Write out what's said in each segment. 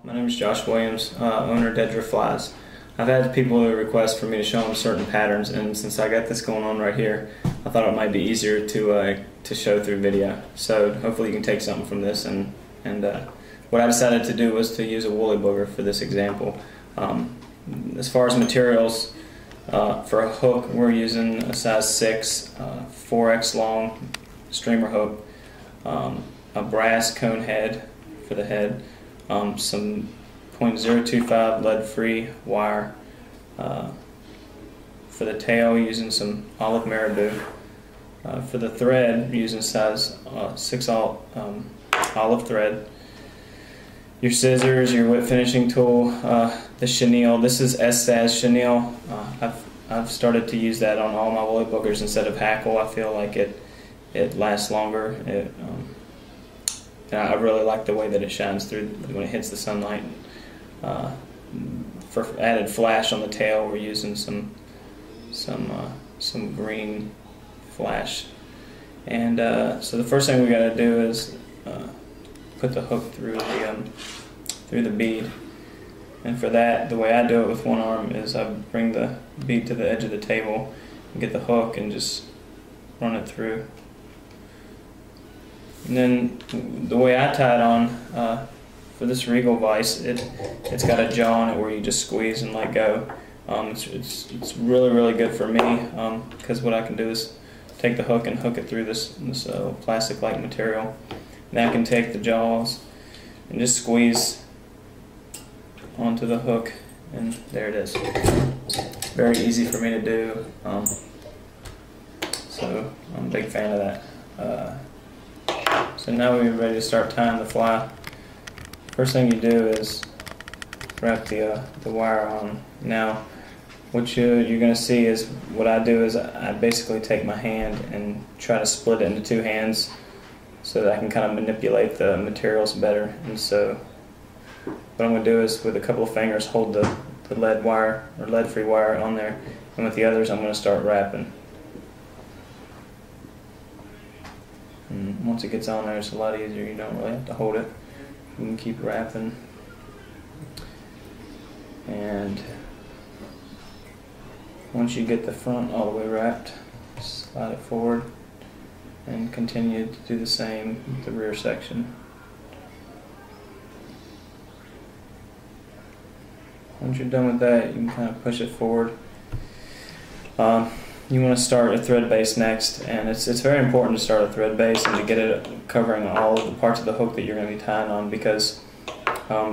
My name is Josh Williams, owner of Dedra Flies. I've had people who request for me to show them certain patterns, and since I got this going on right here, I thought it might be easier to show through video. So hopefully you can take something from this. And what I decided to do was to use a woolly booger for this example. As far as materials, for a hook, we're using a size 6, 4X long streamer hook, a brass cone head for the head, some .025 lead-free wire. For the tail, using some olive marabou. For the thread, using size 6 olive thread. Your scissors, your whip finishing tool, the chenille. This is S-SAS chenille. I've started to use that on all my woolly boogers instead of hackle. I feel like it lasts longer. And I really like the way that it shines through when it hits the sunlight. For added flash on the tail, we're using some green flash. And so the first thing we got to do is put the hook through the bead. And for that, the way I do it with one arm is I bring the bead to the edge of the table and get the hook and just run it through. And then the way I tie it on, for this Regal vise, it's got a jaw on it where you just squeeze and let go. It's really good for me, because what I can do is take the hook and hook it through this plastic-like material. Then I can take the jaws and just squeeze onto the hook, and there it is. It's very easy for me to do, so I'm a big fan of that. So now we're ready to start tying the fly. First thing you do is wrap the wire on. Now, what you're going to see is what I do is I basically take my hand and try to split it into two hands so that I can kind of manipulate the materials better. And so what I'm going to do is with a couple of fingers hold the lead wire or lead-free wire on there, and with the others I'm going to start wrapping. And once it gets on there, it's a lot easier. You don't really have to hold it. You can keep wrapping. And once you get the front all the way wrapped, slide it forward and continue to do the same with the rear section. Once you're done with that, you can kind of push it forward. You want to start a thread base next, and it's very important to start a thread base and to get it covering all of the parts of the hook that you're going to be tying on, because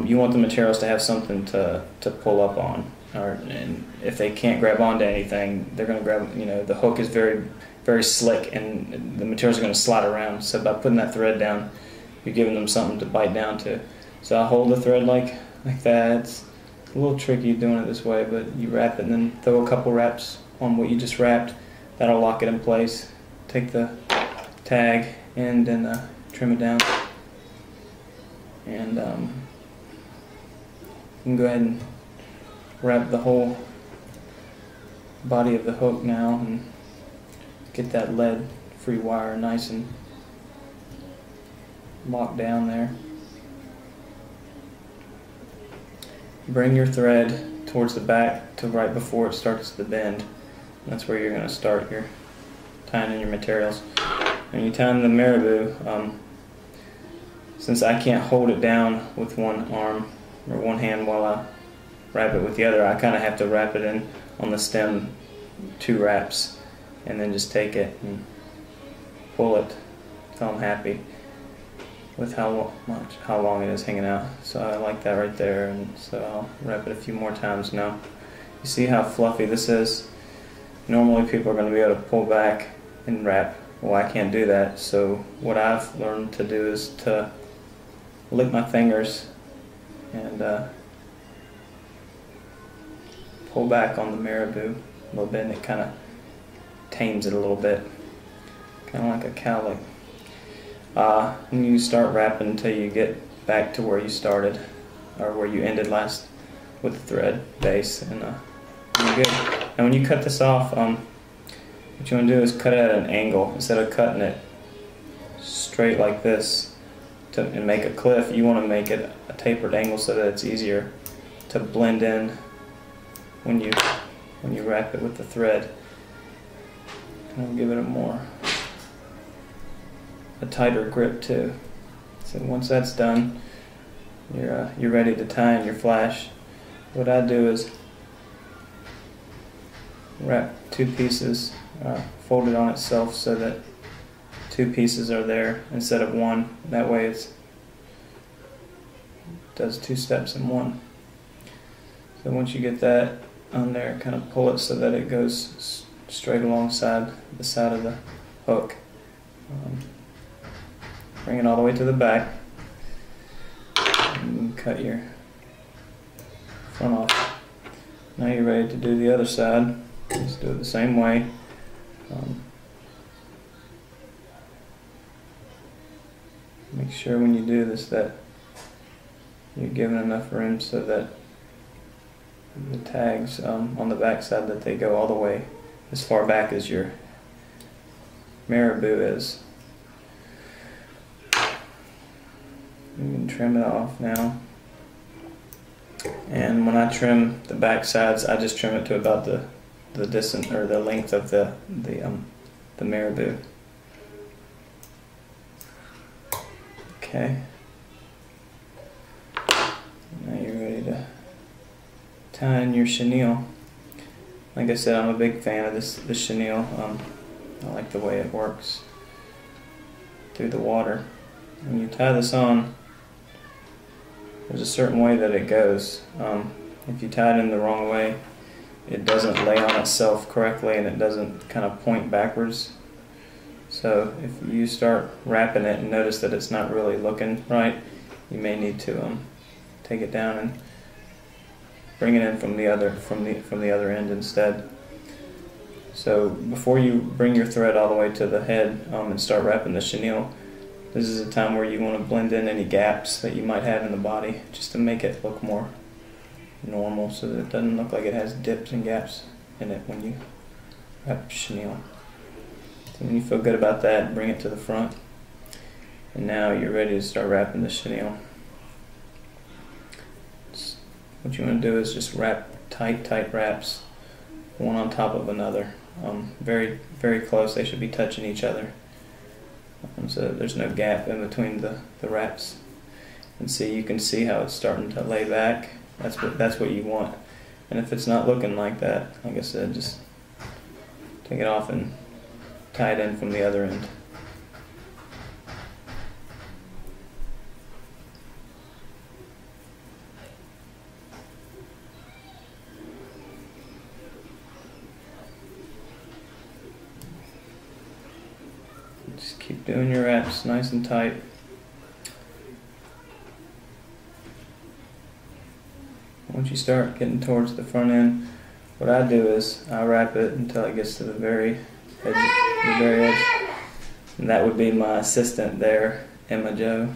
you want the materials to have something to pull up on, and if they can't grab onto anything, they're going to grab. The hook is very slick, and the materials are going to slide around. So by putting that thread down, you're giving them something to bite down to. So I hold the thread like that. It's a little tricky doing it this way, but you wrap it and then throw a couple wraps on what you just wrapped. That'll lock it in place. Take the tag and then trim it down. And you can go ahead and wrap the whole body of the hook now and get that lead-free wire nice and locked down there. Bring your thread towards the back to right before it starts to bend. That's where you're going to start your tying in your materials. And you tie in the marabou. Since I can't hold it down with one arm or one hand while I wrap it with the other, I kind of have to wrap it in on the stem 2 wraps, and then just take it and pull it until I'm happy with how long it is hanging out. So I like that right there, and so I'll wrap it a few more times now. You see how fluffy this is? Normally people are going to be able to pull back and wrap. Well, I can't do that, so what I've learned to do is to lick my fingers and pull back on the marabou a little bit, and it kind of tames it a little bit, kind of like a cowlick. And you start wrapping until you get back to where you started, or where you ended last with the thread base, and you're good. And when you cut this off, what you want to do is cut it at an angle instead of cutting it straight like this to and make a cliff, you want to make it a tapered angle so that it's easier to blend in when you wrap it with the thread. And it'll give it a tighter grip too. So once that's done, you're ready to tie in your flash. What I do is wrap two pieces, fold it on itself so that two pieces are there instead of one. That way it does two steps in one. So once you get that on there, kind of pull it so that it goes straight alongside the side of the hook. Bring it all the way to the back and cut your front off. Now you're ready to do the other side. Just do it the same way. Make sure when you do this that you're giving enough room so that the tags on the back side, that they go all the way as far back as your marabou is. You can trim it off now. And when I trim the back sides, I just trim it to about the distance or the length of the marabou. Okay. Now you're ready to tie in your chenille. Like I said, I'm a big fan of this chenille. I like the way it works through the water. When you tie this on, there's a certain way that it goes. If you tie it in the wrong way, it doesn't lay on itself correctly and it doesn't kind of point backwards. So if you start wrapping it and notice that it's not really looking right, you may need to take it down and bring it in from the other end instead. So before you bring your thread all the way to the head and start wrapping the chenille, this is a time where you want to blend in any gaps that you might have in the body, just to make it look more normal, so that it doesn't look like it has dips and gaps in it when you wrap chenille. So when you feel good about that, bring it to the front. And now you're ready to start wrapping the chenille. What you want to do is just wrap tight wraps, one on top of another. Very, very close. They should be touching each other. So there's no gap in between the wraps. And see, you can see how it's starting to lay back. That's what you want. And if it's not looking like that, like I said, just take it off and tie it in from the other end. Just keep doing your wraps nice and tight. Once you start getting towards the front end, what I do is I wrap it until it gets to the very edge, and that would be my assistant there, Emma Jo.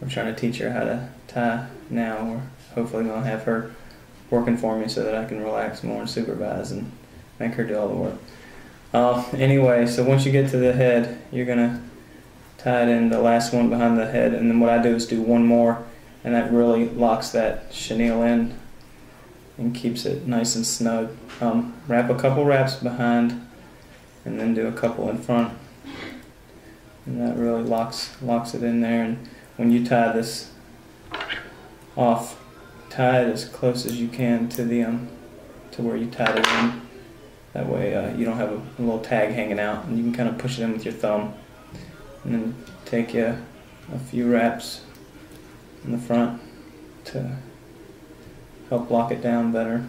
I'm trying to teach her how to tie now. We're hopefully going to have her working for me so that I can relax more and supervise and make her do all the work. Anyway, so once you get to the head, you're going to tie it in, the last one behind the head, and then what I do is do one more, and that really locks that chenille in and keeps it nice and snug. Wrap a couple wraps behind and then do a couple in front, and that really locks it in there. And when you tie this off, tie it as close as you can to the to where you tied it in. That way you don't have a little tag hanging out, and you can kind of push it in with your thumb, and then take a few wraps in the front to help lock it down better.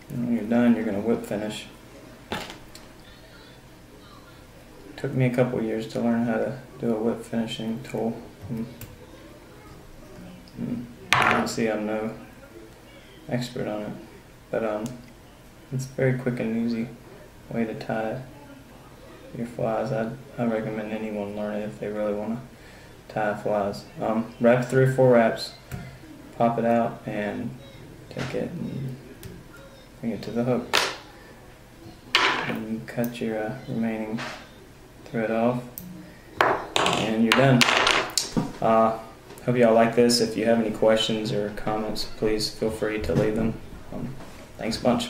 And when you're done, you're going to whip finish. It took me a couple years to learn how to do a whip finishing tool. Obviously I'm no expert on it, but it's a very quick and easy way to tie your flies. I recommend anyone learn it if they really want to tie flies. Wrap 3 or 4 wraps, pop it out, and take it and bring it to the hook. cut your remaining thread off, and you're done. Hope y'all like this. If you have any questions or comments, please feel free to leave them. Thanks a bunch.